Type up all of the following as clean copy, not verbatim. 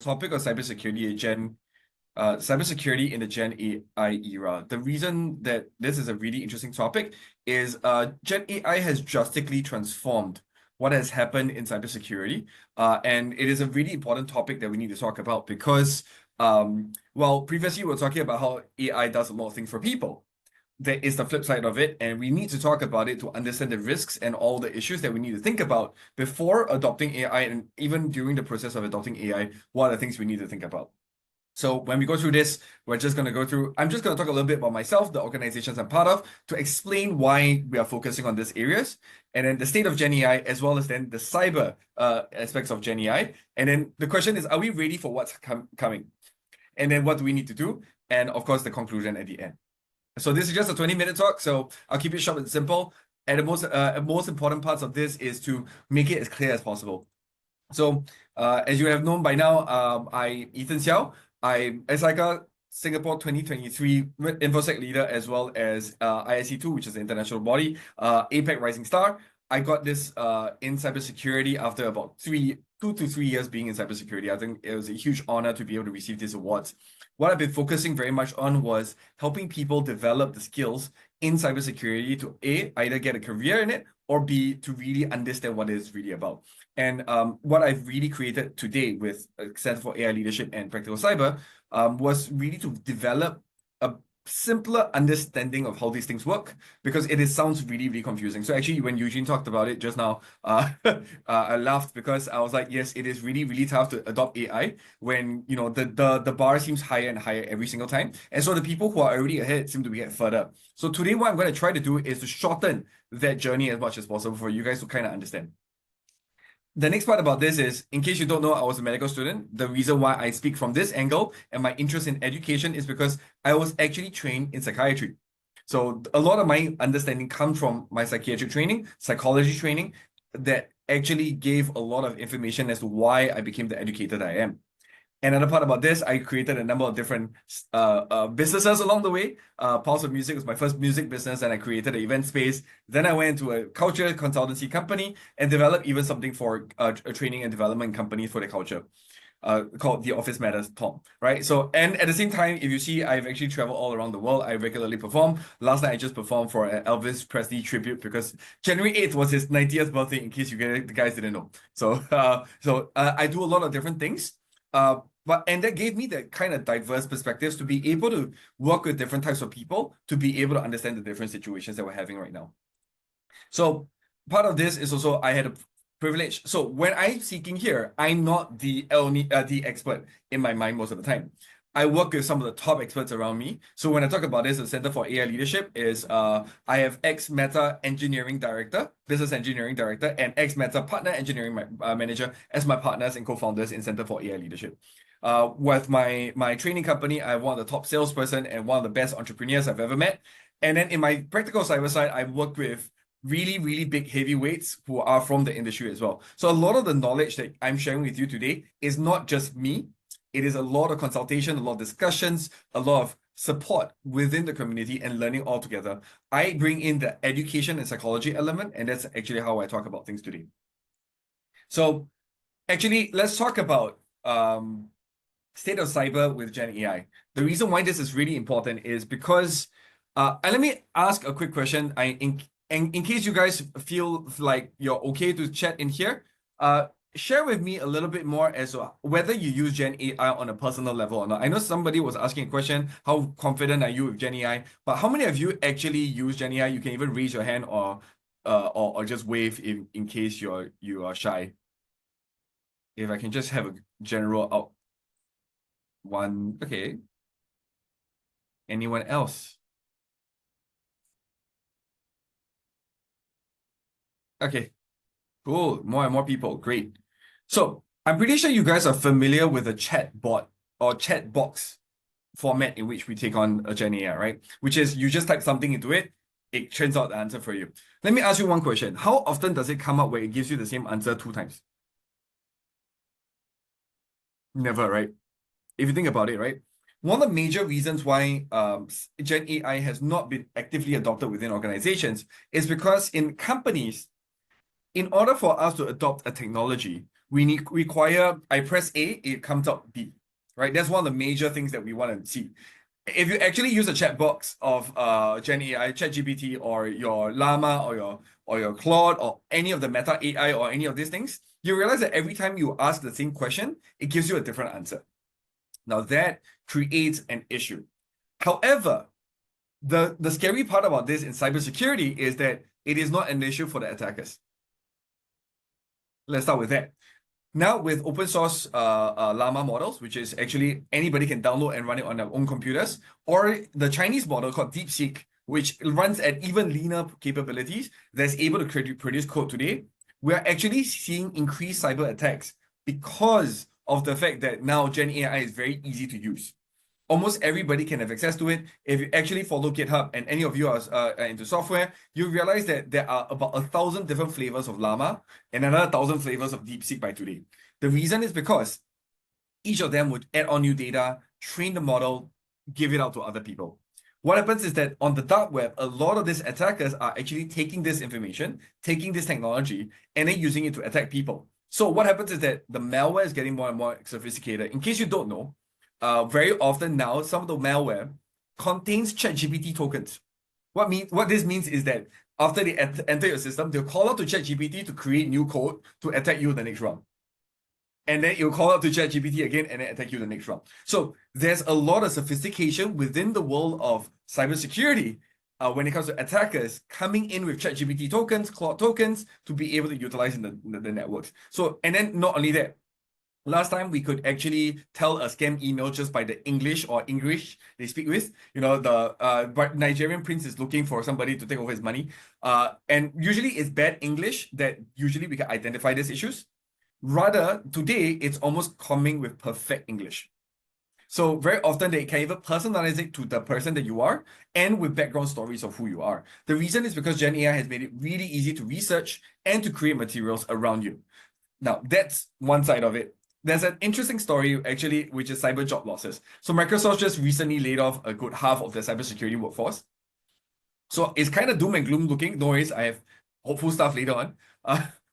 topic of cybersecurity in the Gen AI era. The reason that this is a really interesting topic is Gen AI has drastically transformed what has happened in cybersecurity, and it is a really important topic that we need to talk about because, well, previously we were talking about how AI does a lot of things for people. There is the flip side of it, and we need to talk about it to understand the risks and all the issues that we need to think about before adopting AI, and even during the process of adopting AI, what are the things we need to think about. So when we go through this, I'm just going to talk a little bit about myself, the organizations I'm part of, to explain why we are focusing on these areas, and then the state of Gen AI, as well as then the cyber aspects of Gen AI. And then the question is, are we ready for what's coming? And then what do we need to do? And of course, the conclusion at the end. So this is just a 20-minute talk, so I'll keep it short and simple. And the most important parts of this is to make it as clear as possible. So as you have known by now, I'm Ethan Seow. I'm SIGAR Singapore 2023 InfoSec Leader, as well as ISC2, which is the international body, APEC Rising Star. I got this in cybersecurity after about 2 to 3 years being in cybersecurity. I think it was a huge honor to be able to receive these awards. What I've been focusing very much on was helping people develop the skills in cybersecurity to A, either get a career in it, or B, to really understand what it's really about. And what I've really created today with Center for AI Leadership and Practical Cyber was really to develop a simpler understanding of how these things work, because it sounds really, really confusing. So actually, when Eugene talked about it just now, I laughed because I was like, yes, it is really, really tough to adopt AI when, you know, the bar seems higher and higher every single time. And so the people who are already ahead seem to get further. So today, what I'm going to try to do is to shorten that journey as much as possible for you guys to kind of understand. The next part about this is, in case you don't know, I was a medical student. The reason why I speak from this angle and my interest in education is because I was actually trained in psychiatry. So a lot of my understanding comes from my psychiatric training, psychology training, that actually gave a lot of information as to why I became the educator that I am. Another part about this, I created a number of different businesses along the way. Pulse of Music was my first music business, and I created an event space. Then I went to a culture consultancy company and developed even something for a training and development company for the culture, called The Office Matters Tom, right? So, and at the same time, if you see, I've actually traveled all around the world. I regularly perform. Last night, I just performed for an Elvis Presley tribute because January 8th was his 90th birthday, in case you guys didn't know. So, I do a lot of different things. And that gave me that kind of diverse perspectives to be able to work with different types of people, to be able to understand the different situations that we're having right now. So part of this is also I had a privilege. So when I'm seeking here, I'm not the expert in my mind most of the time. I work with some of the top experts around me. So when I talk about this, the Center for AI Leadership is I have ex-Meta Engineering Director, Business Engineering Director, and ex-Meta Partner Engineering Manager as my partners and co-founders in Center for AI Leadership. With my training company, I'm one of the top salesperson and one of the best entrepreneurs I've ever met. And then in my practical cyber side, I've worked with really, really big heavyweights who are from the industry as well. So a lot of the knowledge that I'm sharing with you today is not just me. It is a lot of consultation, a lot of discussions, a lot of support within the community and learning all together. I bring in the education and psychology element, and that's actually how I talk about things today. So actually, let's talk about state of cyber with Gen AI. The reason why this is really important is because, and let me ask a quick question. In case you guys feel like you're okay to chat in here, share with me a little bit more as to whether you use Gen AI on a personal level or not. I know somebody was asking a question, how confident are you with Gen AI? But how many of you actually use Gen AI? You can even raise your hand or just wave in case you are shy. If I can just have a general out. One, okay. Anyone else? Okay, cool. More and more people. Great. So I'm pretty sure you guys are familiar with a chatbot or chat box format in which we take on a Gen AI, right? Which is you just type something into it, it turns out the answer for you. Let me ask you one question. How often does it come up where it gives you the same answer 2 times? Never, right? If you think about it, right? One of the major reasons why Gen AI has not been actively adopted within organizations is because in companies, in order for us to adopt a technology, We require, I press A, it comes out B, right? That's one of the major things that we want to see. If you actually use a chat box of Gen AI, ChatGPT, or your Llama, or your Claude, or any of the Meta AI, or any of these things, you realize that every time you ask the same question, it gives you a different answer. Now that creates an issue. However, the scary part about this in cybersecurity is that it is not an issue for the attackers. Let's start with that. Now, with open source Llama models, which is actually anybody can download and run it on their own computers, or the Chinese model called DeepSeek, which runs at even leaner capabilities, that's able to produce code today, we're actually seeing increased cyber attacks because of the fact that now Gen AI is very easy to use. Almost everybody can have access to it. If you actually follow GitHub and any of you are into software, you realize that there are about 1,000 different flavors of Llama and another 1,000 flavors of DeepSeek by today. The reason is because each of them would add on new data, train the model, give it out to other people. What happens is that on the dark web, a lot of these attackers are actually taking this information, taking this technology, and then using it to attack people. So what happens is that the malware is getting more and more sophisticated. In case you don't know, very often now, some of the malware contains ChatGPT tokens. What this means is that after they enter your system, they'll call out to ChatGPT to create new code to attack you the next round. And then you'll call out to ChatGPT again and then attack you the next round. So there's a lot of sophistication within the world of cybersecurity when it comes to attackers coming in with ChatGPT tokens, Claude tokens to be able to utilize in the networks. So, and then not only that, last time we could actually tell a scam email just by the English they speak with. You know, the Nigerian prince is looking for somebody to take over his money. And usually it's bad English that usually we can identify these issues. Rather, today it's almost coming with perfect English. So very often they can even personalize it to the person that you are and with background stories of who you are. The reason is because Gen AI has made it really easy to research and to create materials around you. Now, that's one side of it. There's an interesting story, actually, which is cyber job losses. So Microsoft just recently laid off a good half of their cybersecurity workforce. So it's kind of doom and gloom looking. No worries, I have hopeful stuff later on.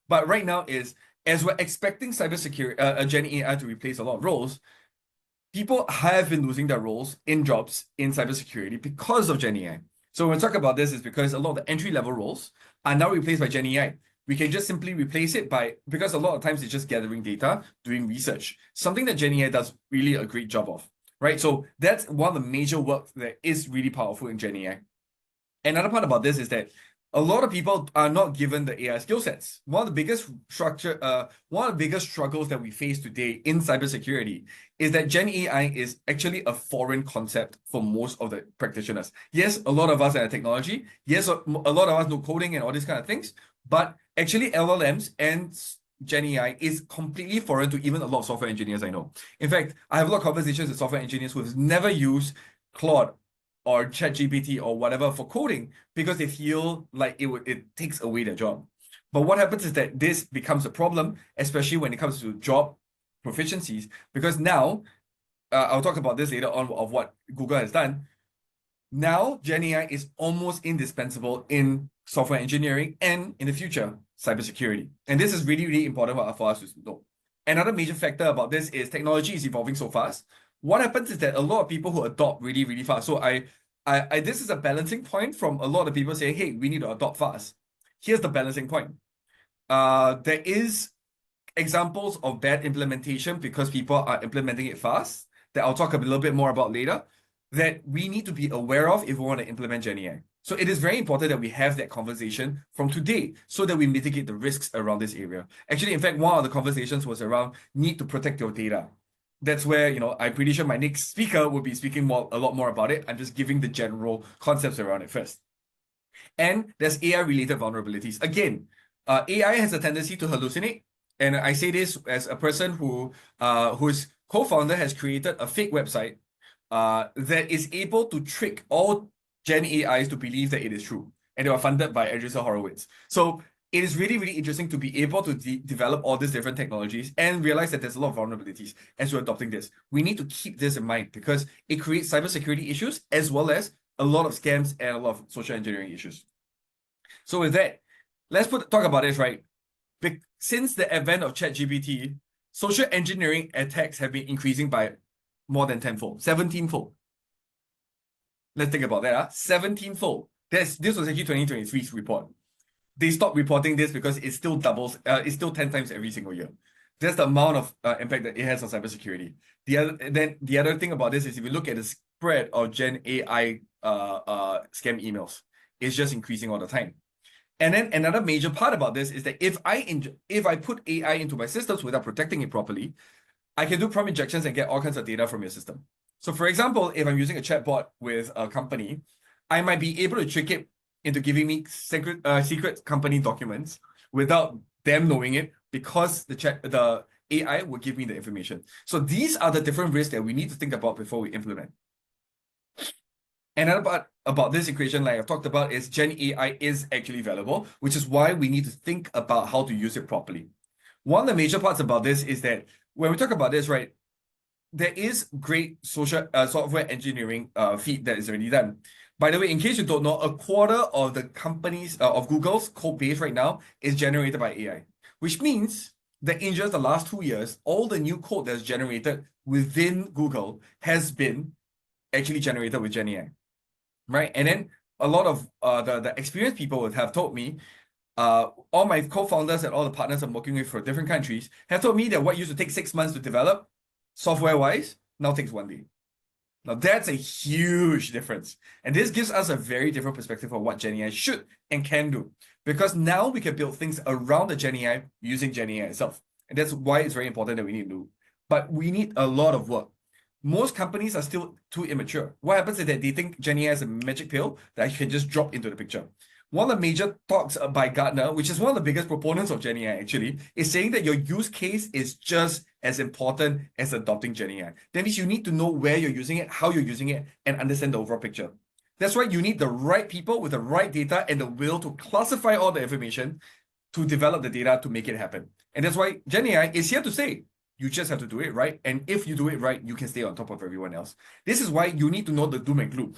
But right now is, as we're expecting cybersecurity, Gen AI to replace a lot of roles, people have been losing their roles in jobs in cybersecurity because of Gen AI. So when we talk about this, is because a lot of the entry-level roles are now replaced by Gen AI. We can just simply replace it because a lot of times it's just gathering data, doing research, something that Gen AI does really a great job of, right? So that's one of the major work that is really powerful in Gen AI. Another part about this is that a lot of people are not given the AI skill sets. One of the biggest struggles that we face today in cybersecurity is that Gen AI is actually a foreign concept for most of the practitioners. Yes, a lot of us are in technology. Yes, a lot of us know coding and all these kind of things. But actually, LLMs and Gen AI is completely foreign to even a lot of software engineers I know. In fact, I have a lot of conversations with software engineers who have never used Claude or ChatGPT or whatever for coding because they feel like it takes away their job. But what happens is that this becomes a problem, especially when it comes to job proficiencies, because now, I'll talk about this later on of what Google has done. Now, Gen AI is almost indispensable in software engineering and in the future, cybersecurity. And this is really, really important for us to know. Another major factor about this is technology is evolving so fast. What happens is that a lot of people who adopt really, really fast. So this is a balancing point from a lot of people saying, hey, we need to adopt fast. Here's the balancing point. There is examples of bad implementation because people are implementing it fast that I'll talk a little bit more about later that we need to be aware of if we want to implement Gen AI. So it is very important that we have that conversation from today so that we mitigate the risks around this area. Actually, in fact, one of the conversations was around need to protect your data. That's where, I'm pretty sure my next speaker will be speaking a lot more about it. I'm just giving the general concepts around it first. And there's AI-related vulnerabilities. Again, AI has a tendency to hallucinate. And I say this as a person whose co-founder has created a fake website that is able to trick all Gen AIs to believe that it is true. And they were funded by Andreessen Horowitz. So it is really, really interesting to be able to develop all these different technologies and realize that there's a lot of vulnerabilities as we're adopting this. We need to keep this in mind because it creates cybersecurity issues as well as a lot of scams and a lot of social engineering issues. So with that, let's talk about this, right? Since the advent of ChatGPT, social engineering attacks have been increasing by more than 10-fold, 17-fold. Let's think about that. 17-fold. This was actually 2023's report. They stopped reporting this because it still doubles, it's still 10 times every single year. That's the amount of impact that it has on cybersecurity. The other thing about this is if you look at the spread of Gen AI scam emails, it's just increasing all the time. And then another major part about this is that if I put AI into my systems without protecting it properly, I can do prompt injections and get all kinds of data from your system. So for example, if I'm using a chatbot with a company, I might be able to trick it into giving me secret company documents without them knowing it, because the AI will give me the information. So these are the different risks that we need to think about before we implement. Another part about this equation, like I've talked about, is Gen AI is actually valuable, which is why we need to think about how to use it properly. One of the major parts about this is that when we talk about this, right, there is great software engineering feat that is already done. By the way, in case you don't know, a quarter of the companies of Google's code base right now is generated by AI, which means that in just the last 2 years, all the new code that's generated within Google has been actually generated with Gen AI, right? And then a lot of the experienced people would have told me, all my co-founders and all the partners I'm working with for different countries have told me that what used to take 6 months to develop, software-wise, now takes 1 day. Now that's a huge difference. And this gives us a very different perspective of what Gen AI should and can do. Because now we can build things around the Gen AI using Gen AI itself. And that's why it's very important that we need to do. But we need a lot of work. Most companies are still too immature. What happens is that they think Gen AI is a magic pill that you can just drop into the picture. One of the major talks by Gartner, which is one of the biggest proponents of Gen AI actually, is saying that your use case is just as important as adopting Gen AI. That means you need to know where you're using it, how you're using it, and understand the overall picture. That's why you need the right people with the right data and the will to classify all the information to develop the data to make it happen. And that's why Gen AI is here to stay. You just have to do it right. And if you do it right, you can stay on top of everyone else. This is why you need to know the doom and gloom.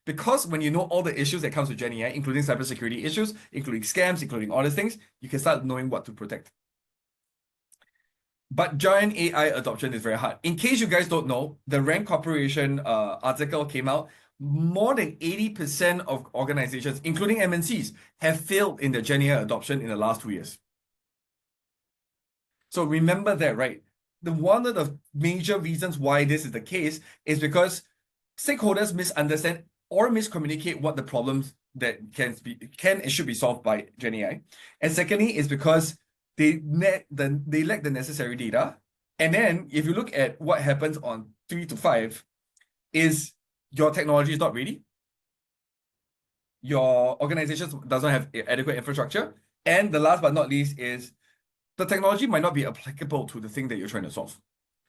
Because when you know all the issues that comes with Gen AI, including cybersecurity issues, including scams, including all these things, you can start knowing what to protect. But giant AI adoption is very hard. In case you guys don't know, the Rand Corporation article came out. More than 80% of organizations, including MNCs, have failed in their Gen AI adoption in the last 2 years. So remember that, right? One of the major reasons why this is the case is because stakeholders misunderstand or miscommunicate what the problems that can and should be solved by Gen AI. And secondly, is because they lack the necessary data. And then if you look at what happens on 3 to 5, is your technology is not ready. Your organization doesn't have adequate infrastructure. And the last but not least is the technology might not be applicable to the thing that you're trying to solve.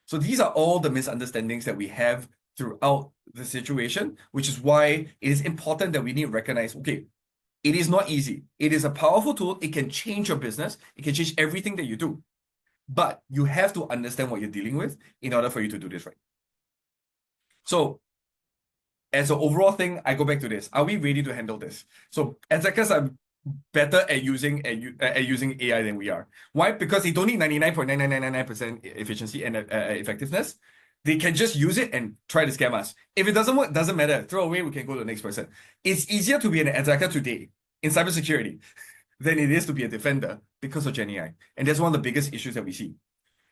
So these are all the misunderstandings that we have throughout the situation, which is why it is important that we need to recognize, okay, it is not easy. It is a powerful tool. It can change your business. It can change everything that you do. But you have to understand what you're dealing with in order for you to do this right. So as an overall thing, I go back to this. Are we ready to handle this? So attackers are better at using AI than we are. Why? Because they don't need 99.9999% efficiency and effectiveness. They can just use it and try to scam us. If it doesn't work, doesn't matter. Throw away, we can go to the next person. It's easier to be an attacker today in cybersecurity than it is to be a defender because of Gen AI. And that's one of the biggest issues that we see.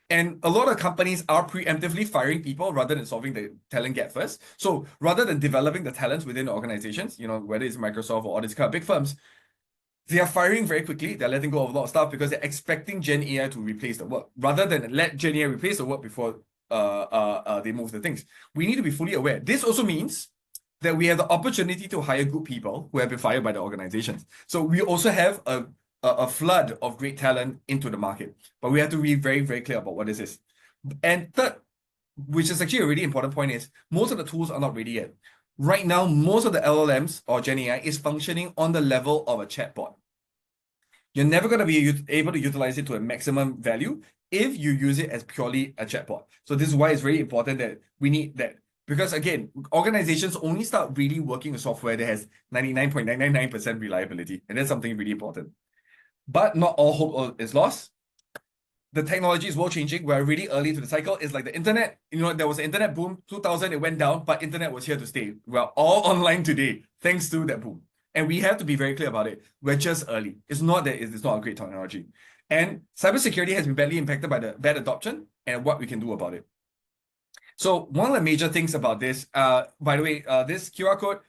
And a lot of companies are preemptively firing people rather than solving the talent gap first. So rather than developing the talents within the organizations, whether it's Microsoft or all these kind of big firms, they are firing very quickly. They're letting go of a lot of stuff because they're expecting Gen AI to replace the work rather than let Gen AI replace the work before they move the things. We need to be fully aware. This also means that we have the opportunity to hire good people who have been fired by the organizations. So we also have a flood of great talent into the market, but we have to be very, very clear about what this is. And third, which is actually a really important point, is most of the tools are not ready yet. Right now, most of the LLMs or Gen AI is functioning on the level of a chatbot. You're never going to be able to utilize it to a maximum value if you use it as purely a chatbot. So this is why it's very important that we need that. Because again, organizations only start really working with software that has 99.999% reliability. And that's something really important. but not all hope is lost. The technology is world changing. We're really early to the cycle. It's like the internet. There was an internet boom, 2000, it went down, but internet was here to stay. We're all online today, thanks to that boom. And we have to be very clear about it. We're just early. It's not that it's not a great technology. And cybersecurity has been badly impacted by the bad adoption and what we can do about it. So one of the major things about this, by the way, this QR code,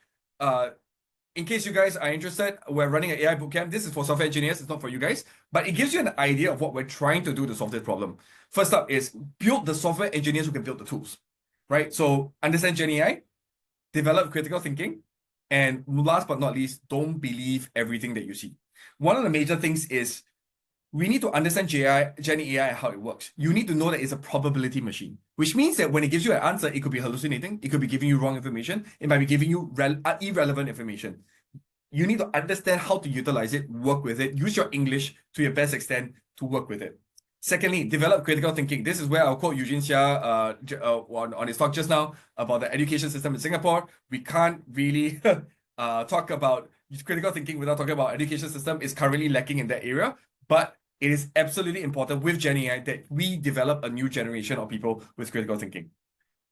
in case you guys are interested, we're running an AI bootcamp. This is for software engineers, it's not for you guys, but it gives you an idea of what we're trying to do to solve this problem. First up is build the software engineers who can build the tools, right? So understand Gen AI, develop critical thinking, and last but not least, don't believe everything that you see. One of the major things is we need to understand Gen AI and how it works. You need to know that it's a probability machine, which means that when it gives you an answer, it could be hallucinating, it could be giving you wrong information, it might be giving you irrelevant information. You need to understand how to utilize it, work with it, use your English to your best extent to work with it. Secondly, develop critical thinking. This is where I'll quote Eugene Seow on his talk just now about the education system in Singapore. We can't really talk about critical thinking without talking about education system is currently lacking in that area. But it is absolutely important with Gen AI that we develop a new generation of people with critical thinking.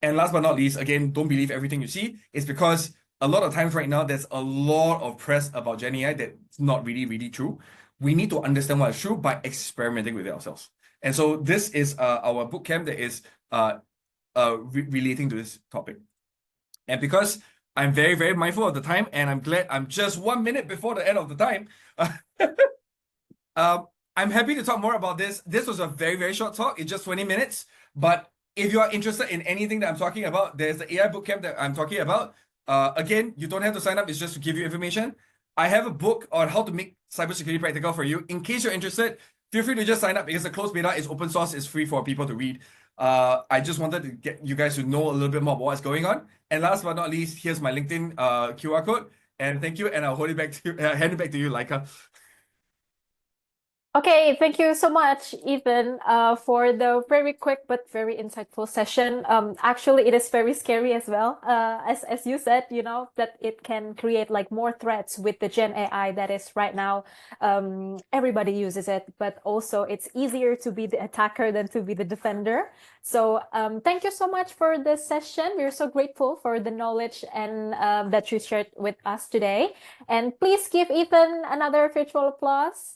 And last but not least, again, don't believe everything you see. It's because a lot of times right now, there's a lot of press about Gen AI that's not really, really true. We need to understand what is true by experimenting with it ourselves. And so this is our bootcamp that is relating to this topic. And because I'm very, very mindful of the time, and I'm glad I'm just 1 minute before the end of the time, I'm happy to talk more about this. This was a very, very short talk. It's just 20 minutes. But if you are interested in anything that I'm talking about, there's the AI bootcamp that I'm talking about. Again, you don't have to sign up. It's just to give you information. I have a book on how to make cybersecurity practical for you. In case you're interested, feel free to just sign up because the closed beta is open source. It's free for people to read. I just wanted to get you guys to know a little bit more about what's going on. And last but not least, here's my LinkedIn QR code. And thank you. And I'll hold it back to hand it back to you, Laika. Okay, thank you so much, Ethan, for the very quick but very insightful session. Actually, it is very scary as well. As you said, that it can create like more threats with the Gen AI that is right now. Everybody uses it, but also it's easier to be the attacker than to be the defender. So thank you so much for this session. We're so grateful for the knowledge and that you shared with us today. And please give Ethan another virtual applause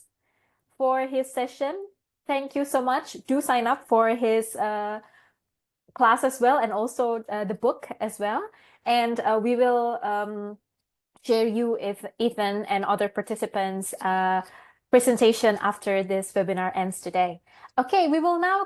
for his session. Thank you so much. Do sign up for his class as well, and also the book as well. And we will share you with Ethan and other participants presentation after this webinar ends today. Okay, we will now